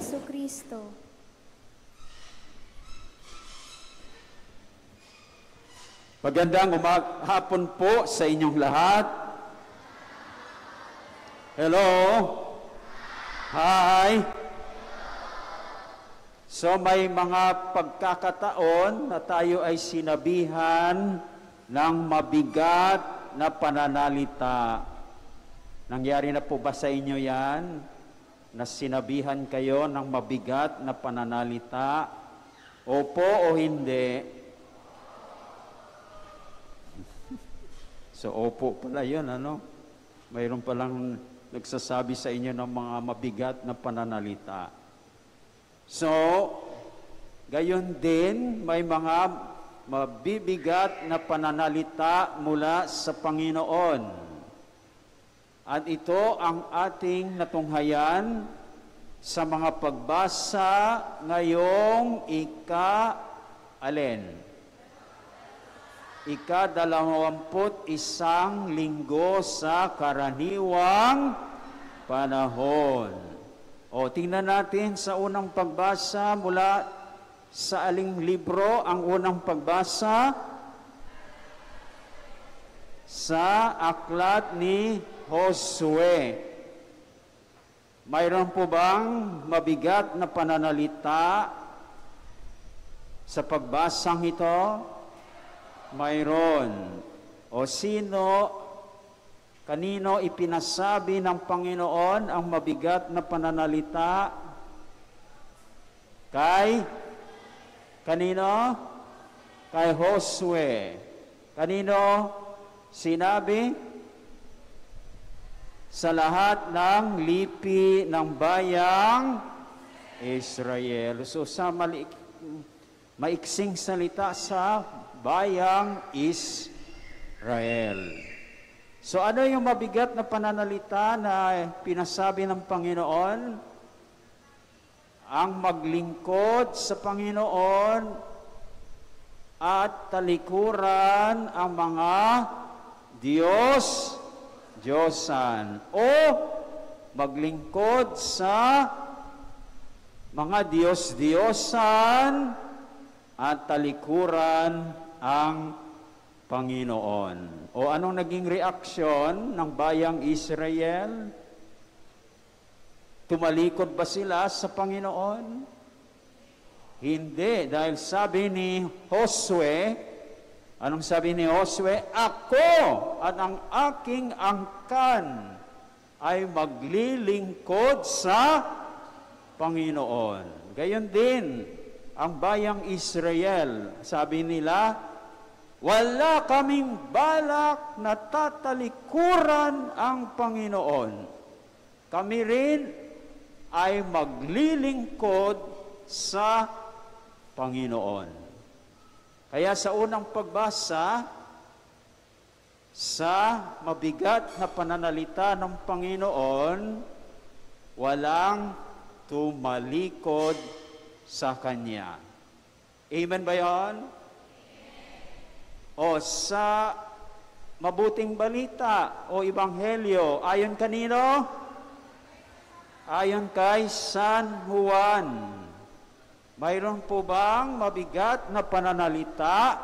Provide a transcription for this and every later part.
Hesukristo. Magandang hapon po sa inyong lahat. Hello? Hi? So may mga pagkakataon na tayo ay sinabihan ng mabigat na pananalita. Nangyari na po ba sa inyo yan? Na sinabihan kayo ng mabigat na pananalita? Opo o hindi? So, opo pala yun, ano? Mayroon palang nagsasabi sa inyo ng mga mabigat na pananalita. So, gayon din, may mga mabibigat na pananalita mula sa Panginoon. At ito ang ating natunghayan sa mga pagbasa ngayong ika-21 linggo sa karaniwang panahon. O, tingnan natin sa unang pagbasa mula sa aling libro ang unang pagbasa sa aklat ni Josue. Mayroon po bang mabigat na pananalita sa pagbasang ito? Mayroon. O kanino ipinasabi ng Panginoon ang mabigat na pananalita? Kanino? Kay Josue. Kanino sinabi? Sa lahat ng lipi ng bayang Israel. So sa maiksing salita sa bayang Israel. So ano yung mabigat na pananalita na pinasabi ng Panginoon? Ang maglingkod sa Panginoon at talikuran ang mga Diyosan o maglingkod sa mga Diyos-Diyosan at talikuran ang Panginoon. O anong naging reaksyon ng bayang Israel? Tumalikod ba sila sa Panginoon? Hindi, dahil sabi ni Josue, anong sabi ni Josue? Ako at ang aking angkan ay maglilingkod sa Panginoon. Gayon din, ang bayang Israel, sabi nila, wala kaming balak na tatalikuran ang Panginoon. Kami rin ay maglilingkod sa Panginoon. Kaya sa unang pagbasa, sa mabigat na pananalita ng Panginoon, walang tumalikod sa Kanya. Amen ba yun? O sa mabuting balita o ebanghelyo, ayon kanino? Ayon kay San Juan. Mayroon po bang mabigat na pananalita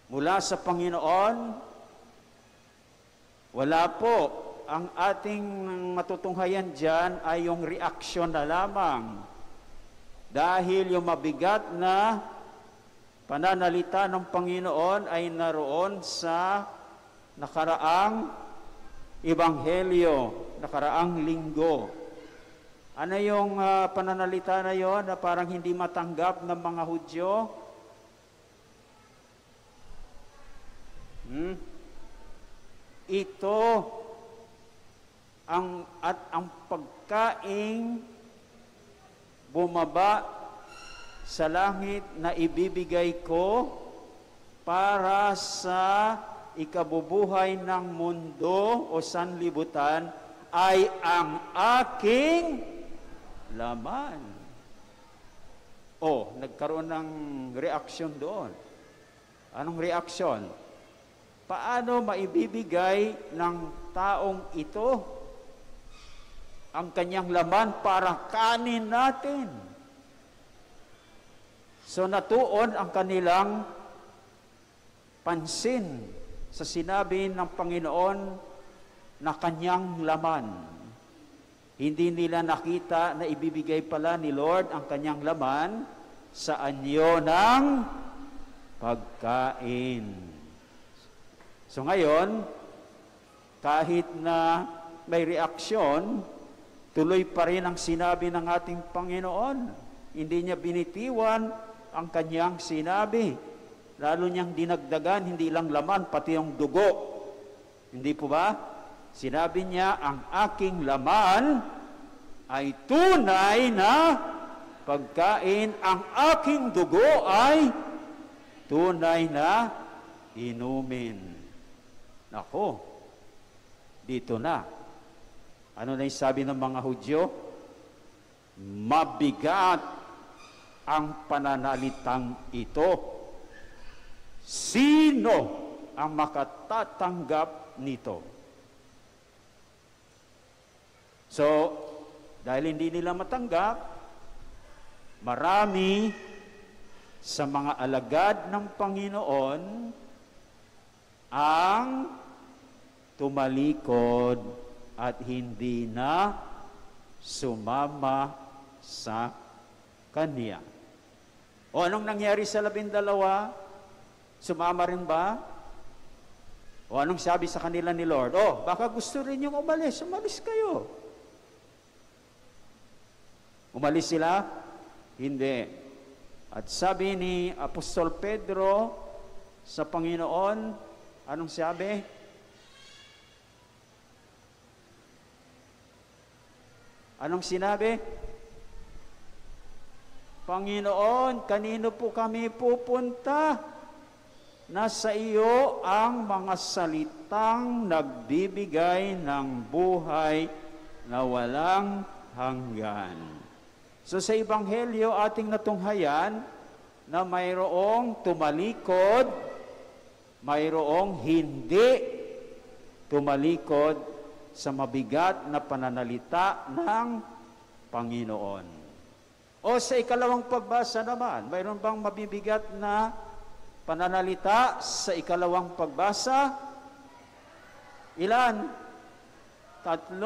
mula sa Panginoon? Wala po. Ang ating matutunghayan dyan ay yung reaksyon na lamang. Dahil yung mabigat na pananalita ng Panginoon ay naroon sa nakaraang ebanghelyo, nakaraang linggo. Ano yung pananalita na yon na parang hindi matanggap ng mga Hudyo? Ito ang pagkaing bumaba sa langit na ibibigay ko para sa ikabubuhay ng mundo o sanlibutan ay ang aking laman. Nagkaroon ng reaksyon doon. Anong reaksyon? Paano maibibigay ng taong ito ang kanyang laman para kanin natin. So natuon ang kanilang pansin sa sinabi ng Panginoon na kanyang laman. Hindi nila nakita na ibibigay pala ni Lord ang kanyang laman sa anyo ng pagkain. So ngayon, kahit na may reaksyon, tuloy pa rin ang sinabi ng ating Panginoon. Hindi niya binitiwan ang kanyang sinabi. Lalo niyang dinagdagan, hindi lang laman, pati yung dugo. Hindi po ba? Sinabi niya, ang aking laman ay tunay na pagkain, ang aking dugo ay tunay na inumin. Nako, dito na. Ano na yung sabi ng mga Hudyo? Mabigat ang pananalitang ito. Sino ang makatatanggap nito? So, dahil hindi nila matanggap, marami sa mga alagad ng Panginoon ang tumalikod at hindi na sumama sa Kanya. O anong nangyari sa 12? Sumama rin ba? O anong sabi sa kanila ni Lord? Oh, baka gusto rin yung umalis. Umalis kayo. Umalis sila? Hindi. At sabi ni Apostol Pedro sa Panginoon, anong sabi? Anong sinabi? Panginoon, kanino po kami pupunta? Nasa iyo ang mga salitang nagbibigay ng buhay na walang hanggan. So sa Ebanghelyo ating natunghayan na mayroong tumalikod, mayroong hindi tumalikod sa mabigat na pananalita ng Panginoon. O sa ikalawang pagbasa naman, mayroon bang mabibigat na pananalita sa ikalawang pagbasa? Ilan? 3.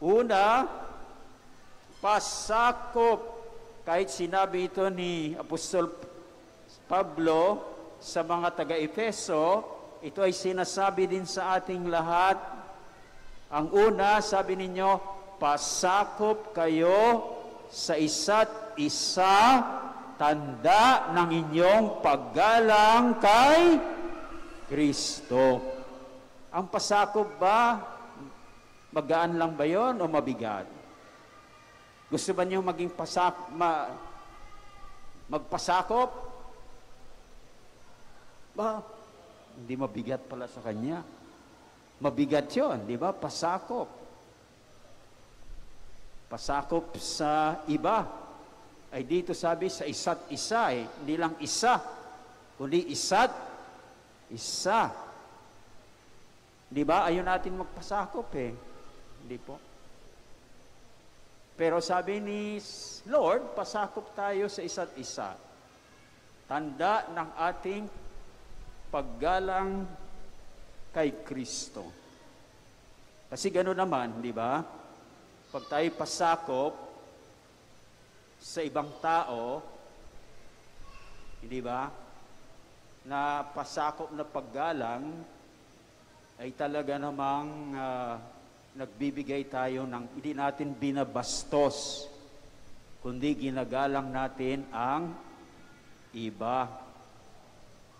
Una, pasakop. Kahit sinabi ito ni Apostol Pablo sa mga taga-Efeso, ito ay sinasabi din sa ating lahat. Ang una, sabi ninyo, pasakop kayo sa isa't isa, tanda ng inyong paggalang kay Kristo. Ang pasakop ba, magaan lang ba yon o mabigat? Gusto ba niyo maging magpasakop? Ba, hindi mabigat pala sa kanya. Mabigat yon, di ba? Pasakop. Pasakop sa iba. Ay dito sabi sa isa't isa, hindi lang isa, kundi isa't isa. Di ba? Ayaw natin magpasakop Hindi po. Pero sabi ni Lord, pasakop tayo sa isa't isa. Tanda ng ating paggalang kay Kristo. Kasi gano'n naman, di ba? Pag tayo pasakop sa ibang tao, hindi ba, na pasakop na paggalang, ay talaga namang nagbibigay tayo ng, hindi natin binabastos, kundi ginagalang natin ang iba.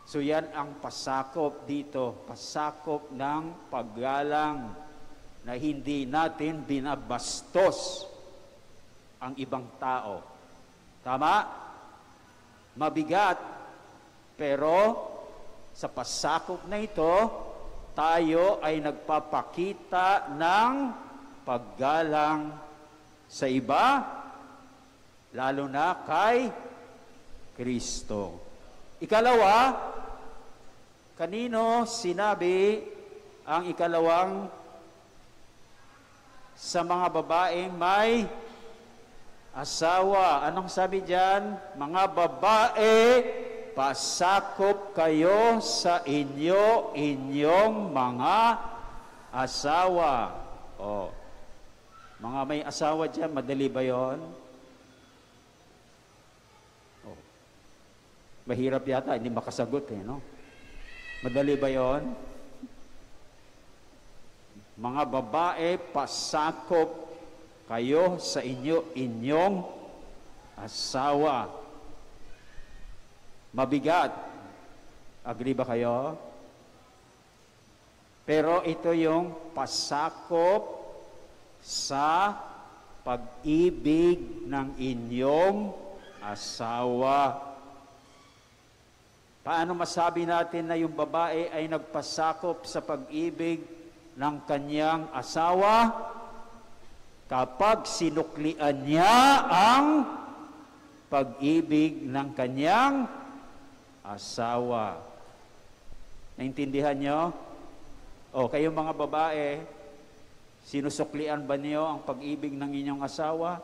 So yan ang pasakop dito, pasakop ng paggalang na hindi natin binabastos ang ibang tao. Tama? Mabigat. Pero sa pasakop na ito, tayo ay nagpapakita ng paggalang sa iba, lalo na kay Kristo. Ikalawa, kanino sinabi ang ikalawang sa mga babaeng may asawa. Anong sabi diyan? Mga babae, pasakop kayo sa inyong mga asawa. Oh. Mga may asawa diyan, madali ba 'yon? Oh. Mahirap yata, hindi makasagot no? Madali ba 'yon? Mga babae, pasakop kayo sa inyong asawa. Mabigat. Agree ba kayo? Pero ito yung pasakop sa pag-ibig ng inyong asawa. Paano masabi natin na yung babae ay nagpasakop sa pag-ibig ng kanyang asawa? Kapag sinuklian niya ang pag-ibig ng kanyang asawa. Naintindihan niyo? O, kayong mga babae, sinusuklian ba niyo ang pag-ibig ng inyong asawa?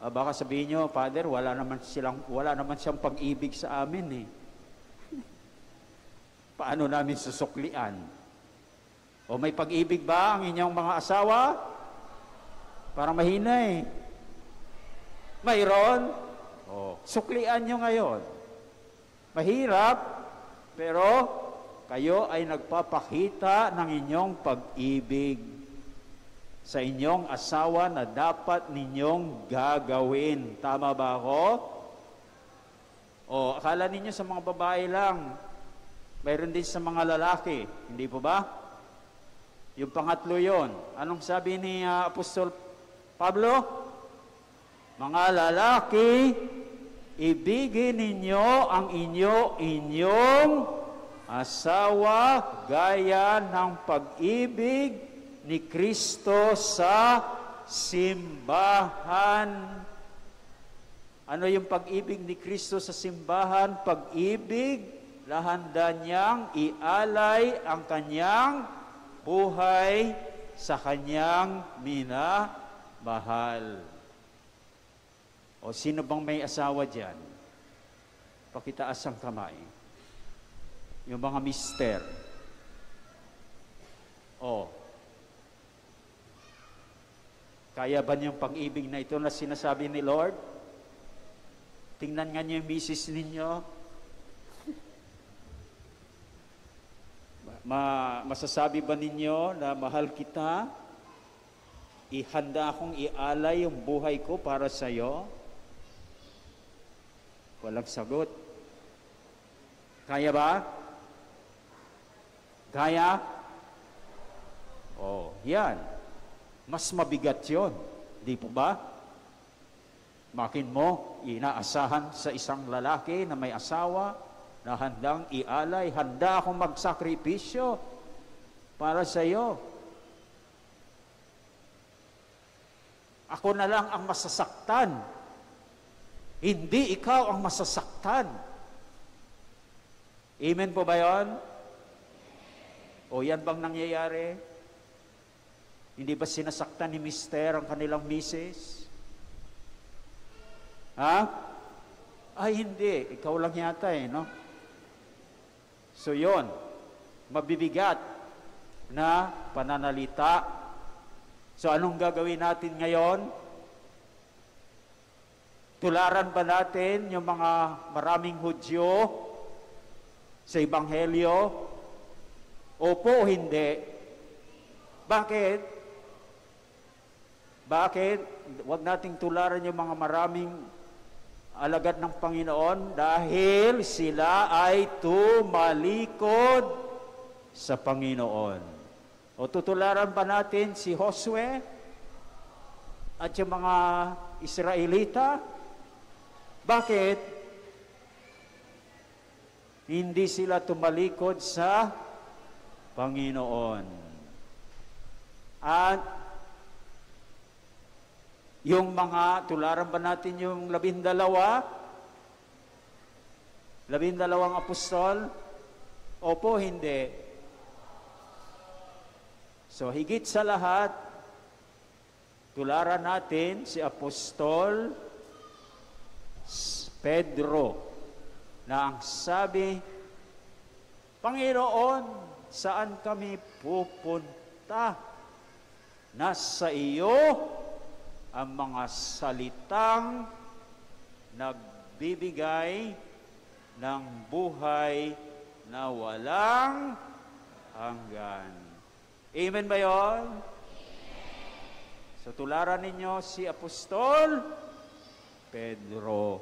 Baka sabihin niyo, Father, wala naman siyang pag-ibig sa amin Paano namin susuklian? O may pag-ibig ba ang inyong mga asawa? Parang mahina Mayroon? O, suklian nyo ngayon. Mahirap, pero kayo ay nagpapakita ng inyong pag-ibig sa inyong asawa na dapat ninyong gagawin. Tama ba ako? O, akala ninyo sa mga babae lang. Mayroon din sa mga lalaki. Hindi po ba? Yung pangatlo yon. Anong sabi ni Apostol Pablo? Mga lalaki, ibigin ninyo ang inyong asawa gaya ng pag-ibig ni Kristo sa simbahan. Ano yung pag-ibig ni Kristo sa simbahan? Pag-ibig na handa niyang ialay ang kanyang buhay sa kanyang minamahal. O sino bang may asawa dyan? Pakitaas ang kamay. Yung mga mister. O, kaya ba niyong pag-ibig na ito na sinasabi ni Lord? Tingnan nga niyo yung misis ninyo. Masasabi ba ninyo na mahal kita? Ihanda akong ialay yung buhay ko para sa iyo? Walang sagot. Kaya ba? Kaya? Oh, yan. Mas mabigat yon, di po ba? Makin mo, inaasahan sa isang lalaki na may asawa, na handang ialay, handa akong magsakripisyo para sa iyo. Ako na lang ang masasaktan. Hindi ikaw ang masasaktan. Amen po ba yun? O yan bang nangyayari? Hindi ba sinasaktan ni mister ang kanilang misis? Ha? Ay, hindi. Ikaw lang yata no? So yon, mabibigat na pananalita. So anong gagawin natin ngayon? Tularan ba natin yung mga maraming Hudyo sa Ebanghelyo? Opo, hindi. Bakit? Bakit? Huwag nating tularan yung mga maraming alagad ng Panginoon dahil sila ay tumalikod sa Panginoon. O tutularan ba natin si Josue at yung mga Israelita? Bakit? Hindi sila tumalikod sa Panginoon. At yung mga, tularan ba natin yung 12 apostol? Opo, hindi. So, higit sa lahat, Tularan natin si Apostol Pedro na ang sabi, Panginoon, saan kami pupunta? Nasa iyo ang mga salitang nagbibigay ng buhay na walang hanggan. Amen ba yun? So tularan ninyo si Apostol Pedro.